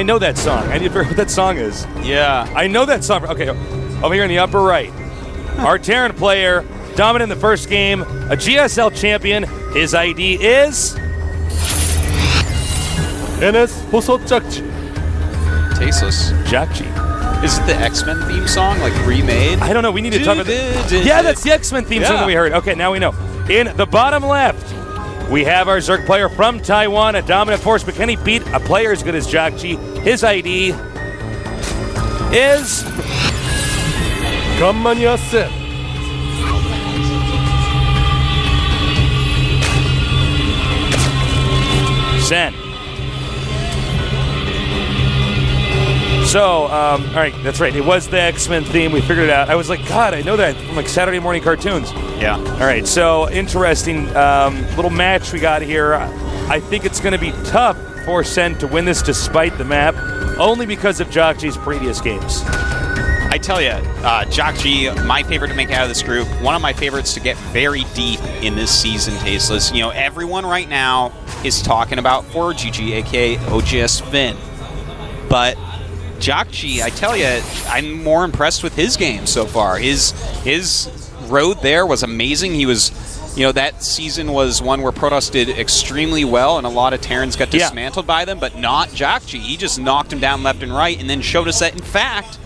I know that song. I need to figure out what that song is. Yeah. I know that song. Okay, over here in the upper right. Our Terran player, dominant in the first game, a GSL champion. His ID is... NS jjakji. Tasteless. jjakji. Is it the X-Men theme song, like remade? I don't know. We need to talk about that. Yeah, that's the X-Men theme song that we heard. Okay, now we know. In the bottom left, we have our Zerg player from Taiwan, a dominant force, but can he beat a player as good as jjakji? His ID is... Gammania Sen. Sen. So, all right, that's right. It was the X-Men theme. We figured it out. I was like, God, I know that from like Saturday morning cartoons. Yeah. All right, so interesting little match we got here. I think it's going to be tough for Sen to win this despite the map, only because of jjakji's previous games. I tell you, jjakji, my favorite to make out of this group, one of my favorites to get very deep in this season, Tasteless. You know, everyone right now is talking about 4GG, aka OGS Finn. But jjakji, I tell you, I'm more impressed with his game so far. His road there was amazing. He was, you know, that season was one where Protoss did extremely well, and a lot of Terrans got dismantled by them, but not jjakji. He just knocked him down left and right, and then showed us that, in fact,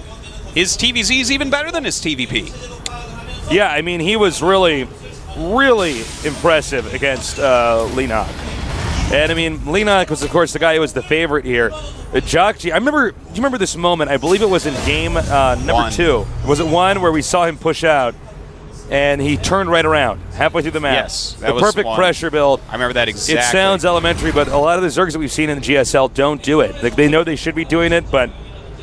his TVZ is even better than his TVP. Yeah, I mean, he was really, really impressive against Leenock. And, I mean, Leenock was, of course, the guy who was the favorite here. jjakji, do you remember this moment? I believe it was in game number 2. Was it 1 where we saw him push out and he turned right around halfway through the map? Yes, that was perfect pressure build. I remember that exactly. It sounds elementary, but a lot of the Zergs that we've seen in the GSL don't do it. Like, they know they should be doing it, but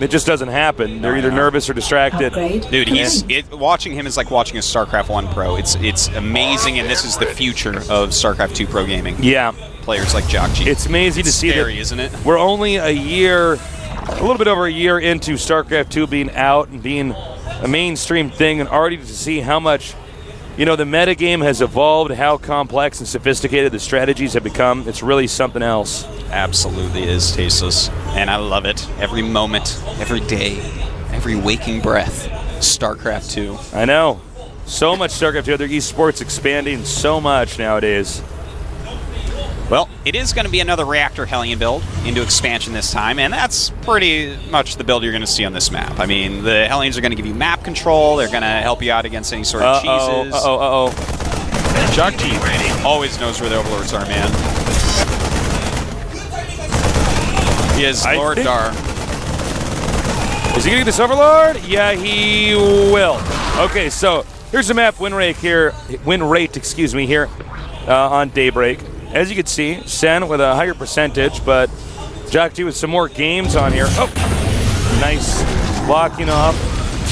it just doesn't happen. They're either nervous or distracted. Dude, watching him is like watching a StarCraft 1 Pro. It's amazing, and this is the future of StarCraft 2 Pro gaming. Yeah. Players like jjakji. It's amazing to see scary, that, isn't it? We're only a little bit over a year into StarCraft 2 being out and being a mainstream thing, and already to see how much, you know, the metagame has evolved, how complex and sophisticated the strategies have become. It's really something else. Absolutely is, Tasteless. And I love it. Every moment, every day, every waking breath. StarCraft 2. I know. So much StarCraft 2. Their esports expanding so much nowadays. Well, it is going to be another Reactor Hellion build into expansion this time, and that's pretty much the build you're going to see on this map. I mean, the Hellions are going to give you map control. They're going to help you out against any sort of cheeses. jjakji always knows where the overlords are, man. He is Lord Dar. Is he going to get this overlord? Yeah, he will. Okay, so here's the map win rate here on Daybreak. As you can see, Sen with a higher percentage, but jjakji with some more games on here. Oh, nice blocking off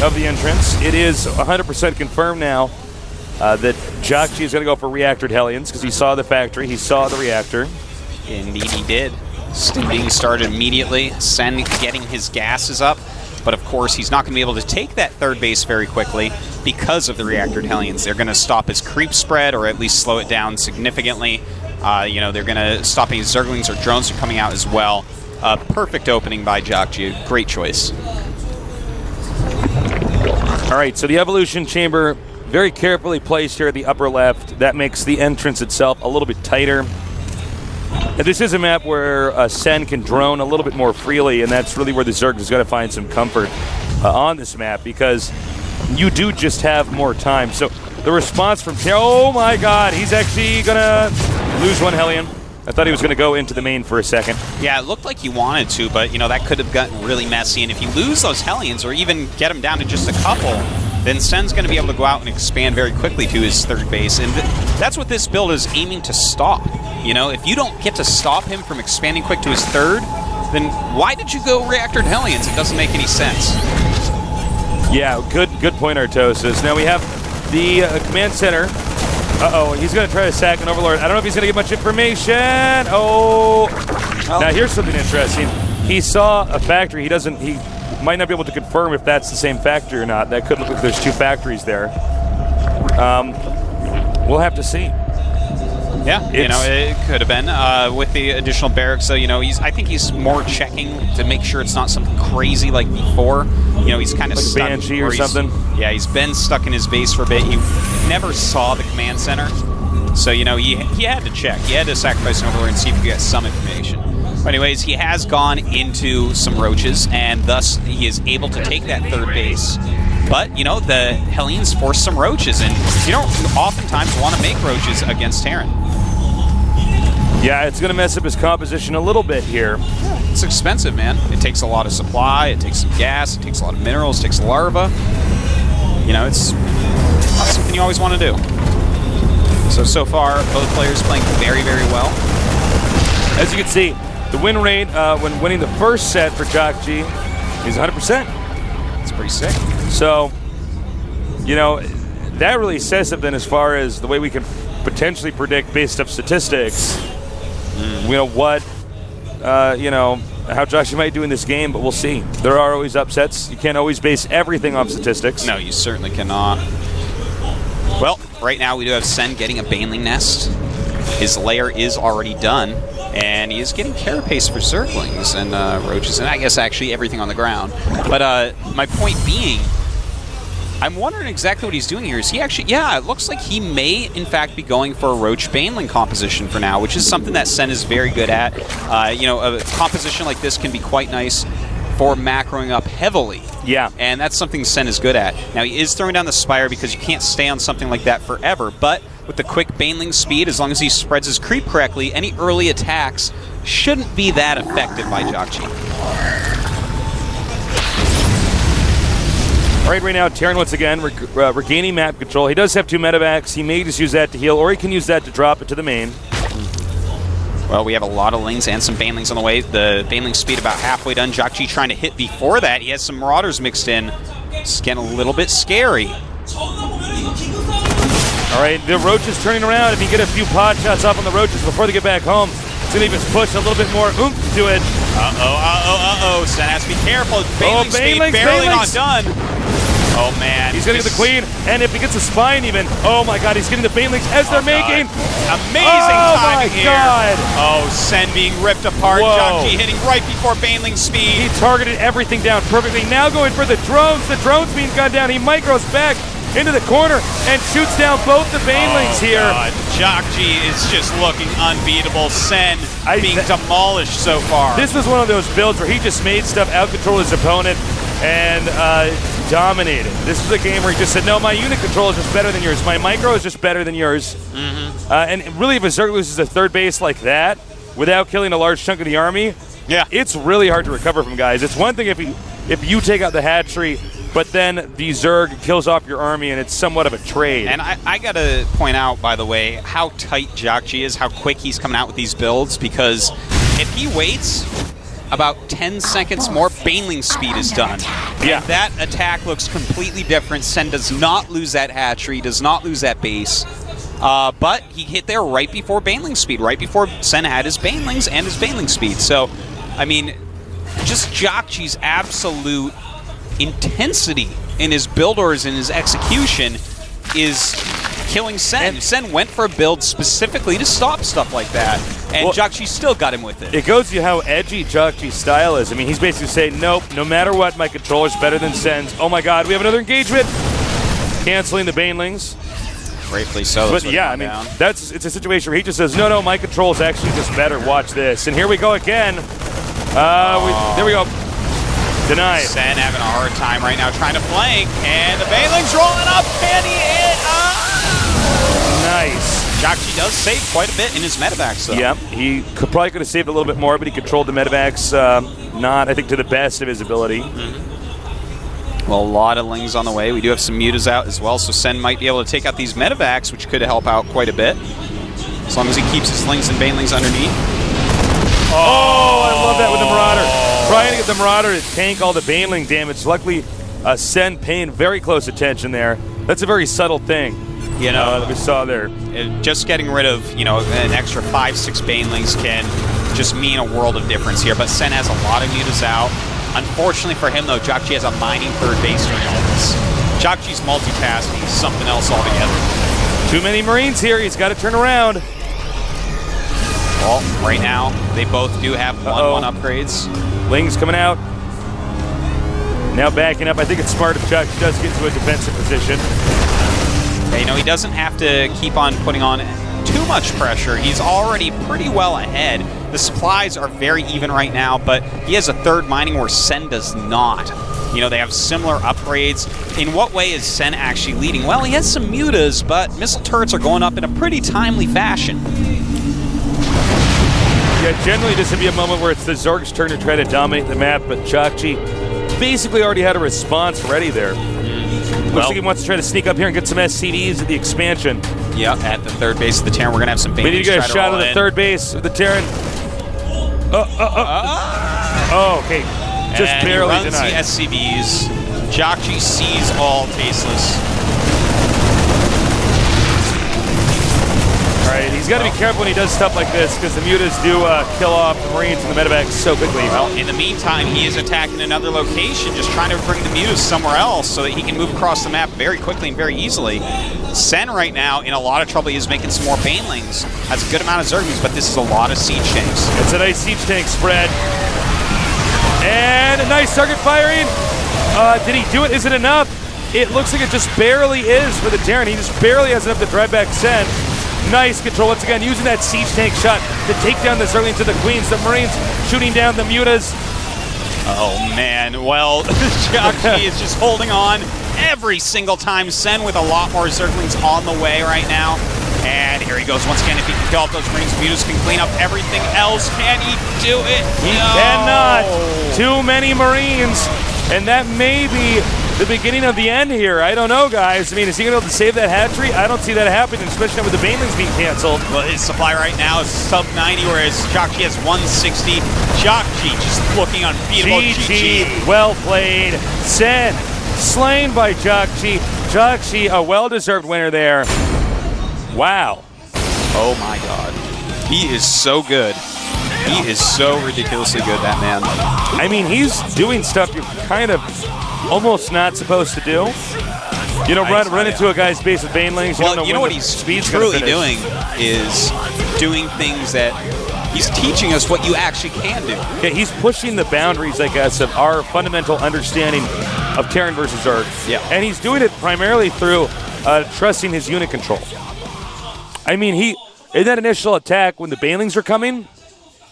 of the entrance. It is 100% confirmed now that jjakji is going to go for reactored Hellions because he saw the factory, he saw the reactor. Indeed he did. Being started immediately, Sen getting his gases up, but of course he's not going to be able to take that third base very quickly because of the reactored Hellions. They're going to stop his creep spread, or at least slow it down significantly. You know, they're going to stop any Zerglings or drones from coming out as well. Perfect opening by jjakji. Great choice. All right, so the evolution chamber very carefully placed here at the upper left. That makes the entrance itself a little bit tighter. And this is a map where Sen can drone a little bit more freely, and that's really where the Zerg is going to find some comfort on this map, because you do just have more time. So the response from... Oh my god, he's actually going to lose one Hellion. I thought he was going to go into the main for a second. Yeah, it looked like he wanted to, but, you know, that could have gotten really messy. And if you lose those Hellions, or even get them down to just a couple, then Sen's going to be able to go out and expand very quickly to his third base. And that's what this build is aiming to stop. You know, if you don't get to stop him from expanding quick to his third, then why did you go reactored Hellions? It doesn't make any sense. Yeah, good point, Artosis. Now we have the command center. Uh-oh, he's going to try to sack an overlord. I don't know if he's going to get much information. Oh. Now here's something interesting. He saw a factory. He might not be able to confirm if that's the same factory or not. That could look like there's two factories there. We'll have to see. Yeah, you know, it could have been with the additional barracks. So, you know, I think he's more checking to make sure it's not something crazy like before. You know, he's kind of like stuck. Banshee or something. Yeah, he's been stuck in his base for a bit. He never saw the command center. So, you know, he had to check. He had to sacrifice an overlord and see if he could get some information. But anyways, he has gone into some roaches, and thus he is able to take that third base. But, you know, the Hellenes force some roaches, and you don't oftentimes want to make roaches against Terran. Yeah, it's going to mess up his composition a little bit here. It's expensive, man. It takes a lot of supply, it takes some gas, it takes a lot of minerals, it takes larva. You know, it's not something you always want to do. So far, both players playing very, very well. As you can see, the win rate when winning the first set for jjakji is 100%. It's pretty sick. So, you know, that really says something as far as the way we can potentially predict based off statistics. You know what, you know, how jjakji might do in this game, but we'll see. There are always upsets. You can't always base everything off statistics. No, you certainly cannot. Well, right now we do have Sen getting a Baneling Nest. His lair is already done, and he is getting carapace for Zerglings and roaches, and I guess actually everything on the ground. But my point being, I'm wondering exactly what he's doing here. Is he actually, yeah, it looks like he may, in fact, be going for a Roach Baneling composition for now, which is something that Sen is very good at. You know, a composition like this can be quite nice for macroing up heavily. Yeah. And that's something Sen is good at. Now, he is throwing down the Spire because you can't stay on something like that forever, but with the quick Baneling speed, as long as he spreads his creep correctly, any early attacks shouldn't be that effective by jjakji. All right now, Terran once again regaining map control. He does have 2 medevacs. He may just use that to heal, or he can use that to drop it to the main. Well, we have a lot of Lings and some Banelings on the way. The Baneling speed about halfway done. jjakji trying to hit before that. He has some Marauders mixed in. It's getting a little bit scary. All right, the Roach is turning around. If you get a few pot shots off on the Roaches before they get back home, it's going to even push a little bit more oomph to it. Uh-oh. Sen has to be careful. Baneling speed barely not done. Oh, man. He's going to get the Queen, and if he gets the Spine even, oh my god, he's getting the Banelings as they're making. Amazing timing here. God. Oh, Sen being ripped apart. jjakji hitting right before Baneling speed. He targeted everything down perfectly. Now going for the drones. The drones being gunned down. He micros back into the corner and shoots down both the Banelings here. God. jjakji is just looking unbeatable. Sen being demolished so far. This was one of those builds where he just made stuff out-control his opponent and dominated. This is a game where he just said, no, my unit control is just better than yours. My micro is just better than yours. And really, if a Zerg loses a third base like that without killing a large chunk of the army, yeah, it's really hard to recover from, guys. It's one thing if you take out the hatchery, but then the Zerg kills off your army, and it's somewhat of a trade. And I got to point out, by the way, how tight jjakji is, how quick he's coming out with these builds, because if he waits about 10 seconds more, Baneling speed is done. Yeah. And that attack looks completely different. Sen does not lose that hatchery, does not lose that base. But he hit there right before Baneling speed, right before Sen had his Banelings and his Baneling speed. So, I mean, just jjakji's absolute intensity in his build orders and his execution is killing Sen. And Sen went for a build specifically to stop stuff like that, and jjakji still got him with it. It goes to how edgy jjakji's style is. I mean, he's basically saying, nope, no matter what, my controller's better than Sen's. Oh my god, we have another engagement. Canceling the Banelings. Rightfully so. But yeah, I mean, it's a situation where he just says, no, my control is actually just better. Watch this. And here we go again. There we go. Denied. Sen having a hard time right now trying to flank, and the Banelings rolling up. Can he hit? Nice. jjakji does save quite a bit in his medevacs, though. Yeah, he probably could have saved a little bit more, but he controlled the medevacs not, I think, to the best of his ability. Well, a lot of Lings on the way. We do have some mutas out as well, so Sen might be able to take out these medevacs, which could help out quite a bit, as long as he keeps his Lings and Banelings underneath. Oh, I love that with the Marauder. Trying to get the Marauder to tank all the Baneling damage. Luckily, Sen paying very close attention there. That's a very subtle thing, you know, that we saw there. Just getting rid of, you know, an extra 5-6 Banelings can just mean a world of difference here. But Sen has a lot of mutas out. Unfortunately for him, though, jjakji has a mining third base during all this. jjakji's multitasking is something else altogether. Too many Marines here. He's got to turn around. Well, right now, they both do have 1-1 upgrades. Ling's coming out. Now backing up. I think it's smart if Chuck does get to a defensive position. Yeah, you know, he doesn't have to keep on putting on too much pressure. He's already pretty well ahead. The supplies are very even right now, but he has a third mining where Sen does not. You know, they have similar upgrades. In what way is Sen actually leading? Well, he has some mutas, but missile turrets are going up in a pretty timely fashion. Yeah, generally this would be a moment where it's the Zorg's turn to try to dominate the map, but jjakji basically already had a response ready there. Looks like he wants to try to sneak up here and get some SCVs at the expansion. Yep, at the third base of the Terran. We're going to have some We need to get a shot of the third base of the Terran. Oh, okay. Just and barely he runs denied. the SCVs. jjakji sees all tasteless. All right, he's got to be careful when he does stuff like this because the mutas do kill off the Marines and the medevacs so quickly. Well, in the meantime, he is attacking another location, just trying to bring the mutas somewhere else so that he can move across the map very quickly and very easily. Sen right now in a lot of trouble. He is making some more banelings. Has a good amount of Zerglings, but this is a lot of siege tanks. It's a nice siege tank spread. And a nice target firing. Did he do it? Is it enough? It looks like it just barely is for the Terran. He just barely has enough to drive back Sen. Nice control once again, using that siege tank shot to take down the Zerglings and the Queens. The Marines shooting down the mutas. Oh man, well, jjakji is just holding on every single time. Sen with a lot more Zerglings on the way right now. And here he goes once again. If he can kill off those Marines, mutas can clean up everything else. Can he do it? He cannot. Too many Marines. And that may be the beginning of the end here. I don't know, guys. I mean, is he going to be able to save that hatchery? I don't see that happening, especially with the banelings being canceled. Well, his supply right now is sub 90, whereas jjakji has 160. jjakji just looking unbeatable. GG, well played. Sen slain by jjakji. jjakji, a well-deserved winner there. Wow. Oh my god. He is so good. He is so ridiculously good, that man. I mean, he's doing stuff you're kind of almost not supposed to do. You know, run into a guy's base with banelings. Well, you know what he's truly doing is doing things that he's teaching us what you actually can do. Yeah, he's pushing the boundaries, I guess, of our fundamental understanding of Terran versus Zerg. Yeah. And he's doing it primarily through trusting his unit control. I mean, in that initial attack, when the banelings are coming,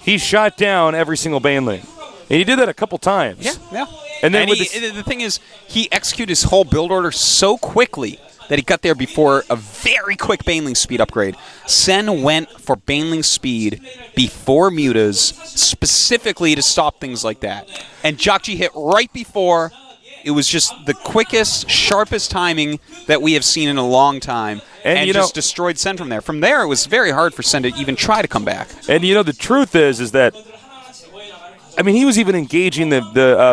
he shot down every single baneling. And he did that a couple times. Yeah. And then the thing is, he executed his whole build order so quickly that he got there before a very quick baneling speed upgrade. Sen went for baneling speed before mutas, specifically to stop things like that. And jjakji hit right before. It was just the quickest, sharpest timing that we have seen in a long time. And just destroyed Sen from there. From there, it was very hard for Sen to even try to come back. And you know, the truth is that, I mean, he was even engaging the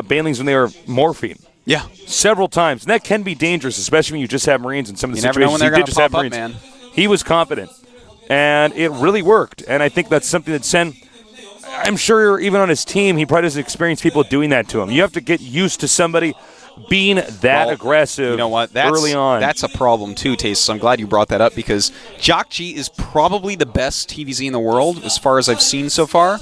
banelings when they were morphing. Yeah. Several times. And that can be dangerous, especially when you just have Marines in some of the situations. You never know when they're going to pop up, Marines. man. He was confident. And it really worked. And I think that's something that Sen, I'm sure even on his team, he probably doesn't experience people doing that to him. You have to get used to somebody being that aggressive, you know what? Early on. That's a problem too, Taste. So I'm glad you brought that up because jjakji is probably the best TVZ in the world as far as I've seen so far.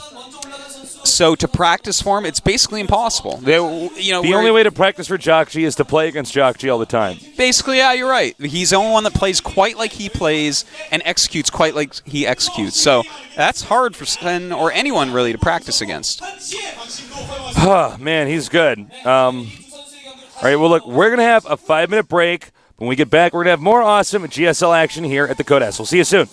So to practice for him, it's basically impossible. The only way to practice for jjakji is to play against jjakji all the time. Basically, yeah, you're right. He's the only one that plays quite like he plays and executes quite like he executes. So that's hard for Sen or anyone really to practice against. Man, he's good. All right, well, look, we're going to have a 5-minute break. When we get back, we're going to have more awesome GSL action here at the Codehouse. We'll see you soon.